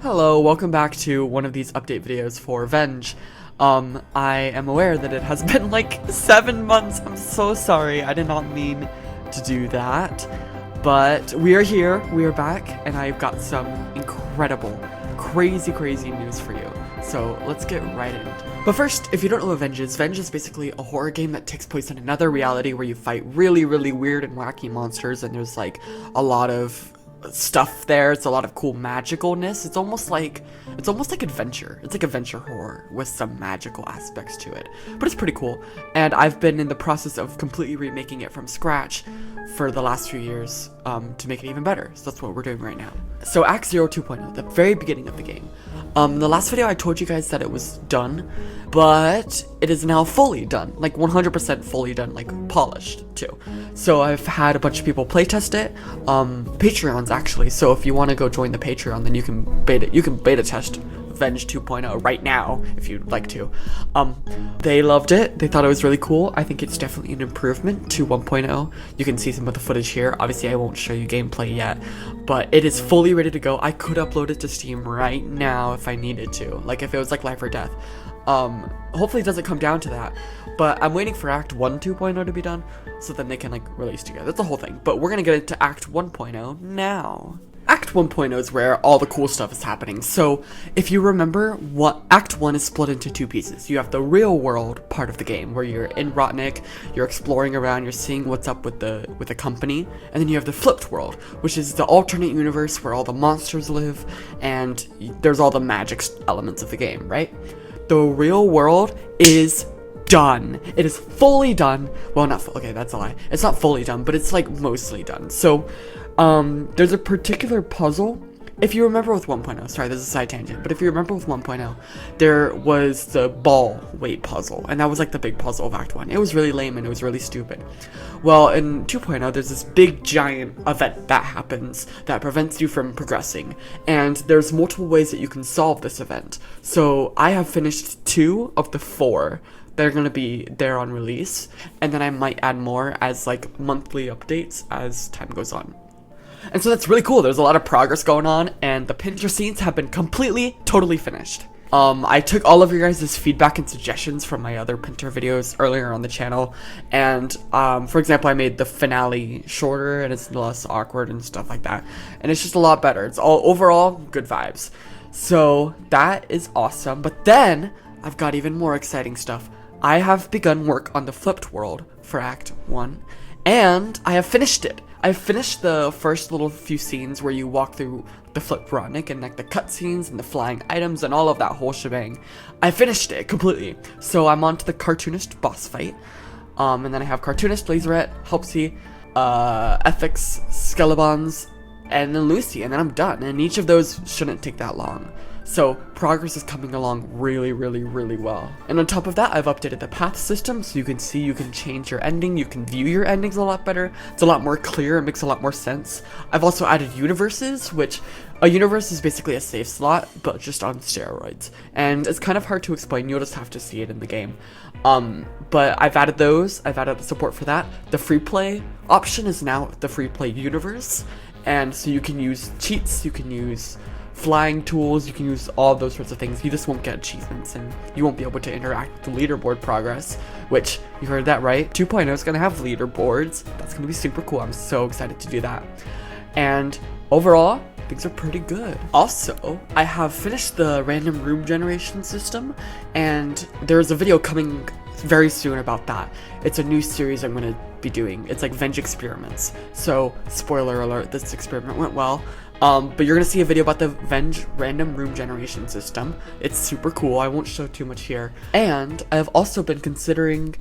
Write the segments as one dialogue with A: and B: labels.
A: Hello, welcome back to one of these update videos for Venge. I am aware that it has been like 7 months. I'm so sorry. I did not mean to do that. But we are here, we are back, and I've got some incredible, crazy news for you. So let's get right in. But first, if you don't know what Venge is basically a horror game that takes place in another reality where you fight really weird and wacky monsters, and there's like a lot of stuff there. It's a lot of cool magicalness. It's almost like adventure. It's like adventure horror with some magical aspects to it. But it's pretty cool. And I've been in the process of completely remaking it from scratch for the last few years to make it even better. So that's what we're doing right now. So Act 0 2.0, the very beginning of the game. The last video I told you guys that it was done, but it is now fully done, like 100% fully done, like polished too. So I've had a bunch of people playtest it, Patreons actually. So if you want to go join the Patreon, then you can beta test Venge 2.0 right now if you'd like to. They loved it. They thought it was really cool. I think it's definitely an improvement to 1.0. You can see some of the footage here. Obviously I won't show you gameplay yet, but it is fully ready to go. I could upload it to Steam right now if I needed to, like if it was like life or death. Hopefully it doesn't come down to that, but I'm waiting for Act 1 2.0 to be done so then they can like release together. That's the whole thing, but we're gonna get into Act 1.0 now. Act 1.0 is where all the cool stuff is happening. So if you remember, what Act 1 is split into two pieces. You have the real world part of the game where you're in Rotnik, you're exploring around, you're seeing what's up with the company, and then you have the flipped world, which is the alternate universe where all the monsters live and there's all the magic elements of the game, right? The real world is done. It is fully done. Well, not okay, that's a lie. It's not fully done, but it's like mostly done. So there's a particular puzzle. If you remember with 1.0, sorry, this is a side tangent, but if you remember with 1.0, there was the ball weight puzzle, and that was like the big puzzle of Act 1. It was really lame and it was really stupid. Well, in 2.0, there's this big giant event that happens that prevents you from progressing, and there's multiple ways that you can solve this event. So I have finished 2 of the 4 that are going to be there on release, and then I might add more as like monthly updates as time goes on. And so that's really cool. There's a lot of progress going on, and the pinter scenes have been totally finished. I took all of your guys' feedback and suggestions from my other pinter videos earlier on the channel, and for example, I made the finale shorter and it's less awkward and stuff like that, and it's just a lot better. It's all overall good vibes. So that is awesome. But then I've got even more exciting stuff. I have begun work on the flipped world for Act 1, and I have finished it. I finished the first little few scenes where you walk through the flipped Rotnik and like the cutscenes and the flying items and all of that whole shebang. I finished it completely. So I'm on to the cartoonist boss fight. And then I have cartoonist, Laserette, Helpsy, Ethics, Skelebons, and then Lucy, and then I'm done. And each of those shouldn't take that long. So progress is coming along really well. And on top of that, I've updated the path system so you can see, you can change your ending, you can view your endings a lot better. It's a lot more clear, it makes a lot more sense. I've also added universes, which a universe is basically a save slot, but just on steroids. And it's kind of hard to explain, you'll just have to see it in the game. But I've added those, I've added the support for that. The free play option is now the free play universe. And so you can use cheats, you can use flying tools, you can use all those sorts of things. You just won't get achievements and you won't be able to interact with the leaderboard progress, which you heard that right. 2.0 is going to have leaderboards. That's going to be super cool. I'm so excited to do that. And overall, things are pretty good. Also, I have finished the random room generation system, and there's a video coming very soon about that. It's a new series I'm going to be doing. It's like Venge experiments. So, spoiler alert, this experiment went well. But you're going to see a video about the Venge random room generation system. It's super cool. I won't show too much here. And I have also been considering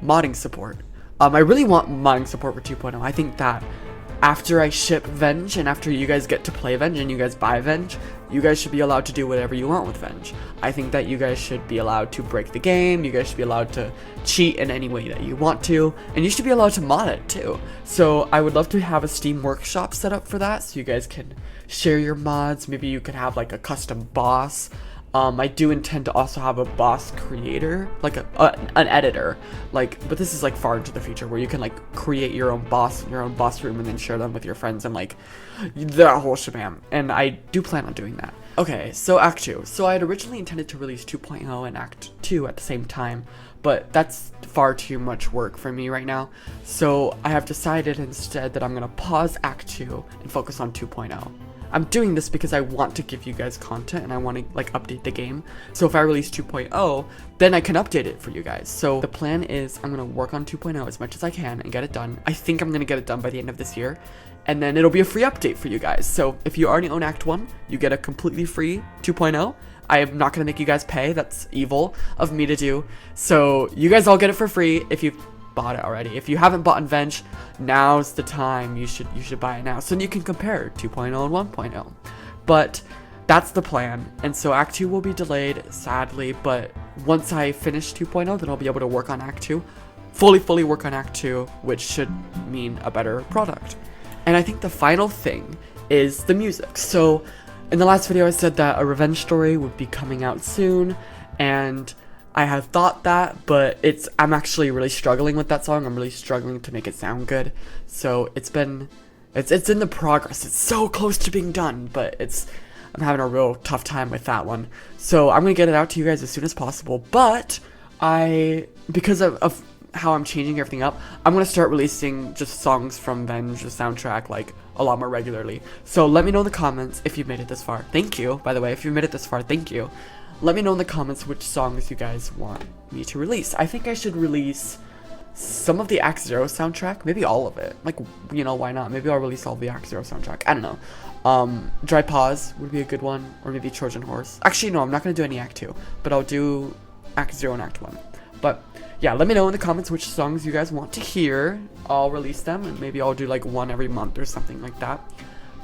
A: modding support. I really want modding support for 2.0. I think that after I ship Venge and after you guys get to play Venge and you guys buy Venge, you guys should be allowed to do whatever you want with Venge. I think that you guys should be allowed to break the game, you guys should be allowed to cheat in any way that you want to, and you should be allowed to mod it too. So I would love to have a Steam workshop set up for that so you guys can share your mods. Maybe you could have like a custom boss. I do intend to also have a boss creator, like an editor, like, but this is like far into the future where you can like create your own boss room and then share them with your friends and like that whole shabam. And I do plan on doing that. Okay, so Act 2. So I had originally intended to release 2.0 and Act 2 at the same time, but that's far too much work for me right now. So I have decided instead that I'm gonna pause Act 2 and focus on 2.0. I'm doing this because I want to give you guys content and I want to like update the game. So if I release 2.0, then I can update it for you guys. So the plan is I'm going to work on 2.0 as much as I can and get it done. I think I'm going to get it done by the end of this year. And then it'll be a free update for you guys. So if you already own Act 1, you get a completely free 2.0. I am not going to make you guys pay. That's evil of me to do. So you guys all get it for free if you've bought it already. If you haven't bought in Venge, now's the time. You should buy it now so you can compare 2.0 and 1.0. But that's the plan. And so Act 2 will be delayed, sadly, but once I finish 2.0, then I'll be able to work on Act 2. Fully work on Act 2, which should mean a better product. And I think the final thing is the music. So in the last video I said that a revenge story would be coming out soon, and I have thought that, but I'm actually really struggling with that song. I'm really struggling to make it sound good. So it's in the progress. It's so close to being done, but I'm having a real tough time with that one. So I'm gonna get it out to you guys as soon as possible. But because of how I'm changing everything up, I'm gonna start releasing just songs from Venge, the soundtrack, like a lot more regularly. So let me know in the comments if you've made it this far. Thank you, by the way. If you've made it this far, thank you. Let me know in the comments which songs you guys want me to release. I think I should release some of the Act 0 soundtrack, maybe all of it. Like, you know, why not? Maybe I'll release all of the Act 0 soundtrack. I don't know. Dry Pause would be a good one, or maybe Trojan Horse. Actually, no, I'm not going to do any Act 2, but I'll do Act 0 and Act 1. But yeah, let me know in the comments which songs you guys want to hear. I'll release them, and maybe I'll do like one every month or something like that.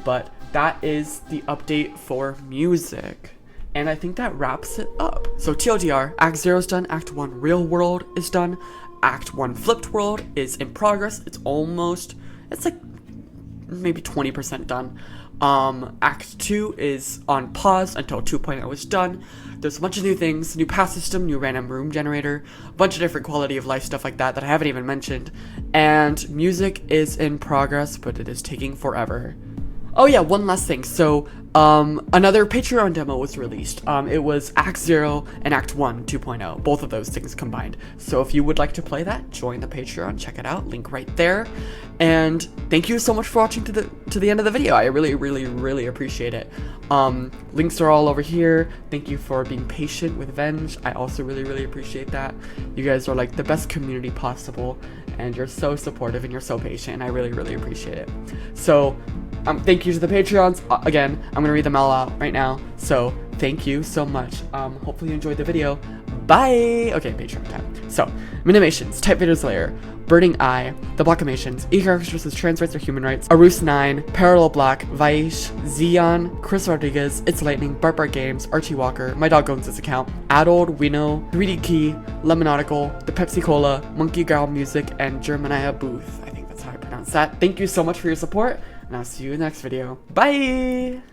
A: But that is the update for music. And I think that wraps it up. So TLDR, Act 0 is done, Act 1 Real World is done, Act 1 Flipped World is in progress. It's like maybe 20% done. Act 2 is on pause until 2.0 is done. There's a bunch of new things, new path system, new random room generator, a bunch of different quality of life stuff like that I haven't even mentioned. And music is in progress, but it is taking forever. Oh yeah, one last thing. So, another Patreon demo was released. It was Act 0 and Act 1 2.0, both of those things combined. So if you would like to play that, join the Patreon, check it out, link right there. And thank you so much for watching to the end of the video. I really appreciate it. Links are all over here. Thank you for being patient with Venge. I also really appreciate that. You guys are like the best community possible, and you're so supportive and you're so patient, and I really appreciate it. So, thank you to the Patreons. Again, I'm gonna read them all out right now. So thank you so much. Hopefully you enjoyed the video. Bye. Okay, Patreon time. So Minimations, Type Videos Layer, Burning Eye, The Blockamations, E-Characters vs. Trans Rights or Human Rights, Arus9, Parallel Black, Vaish, Zion, Chris Rodriguez, It's Lightning, Bart Games, Archie Walker, My Dog Owns This Account, Adold, Wino, 3D Key, Lemonautical, The Pepsi Cola, Monkey Girl Music, and Germania Booth. I think that's how I pronounce that. Thank you so much for your support, and I'll see you in the next video. Bye!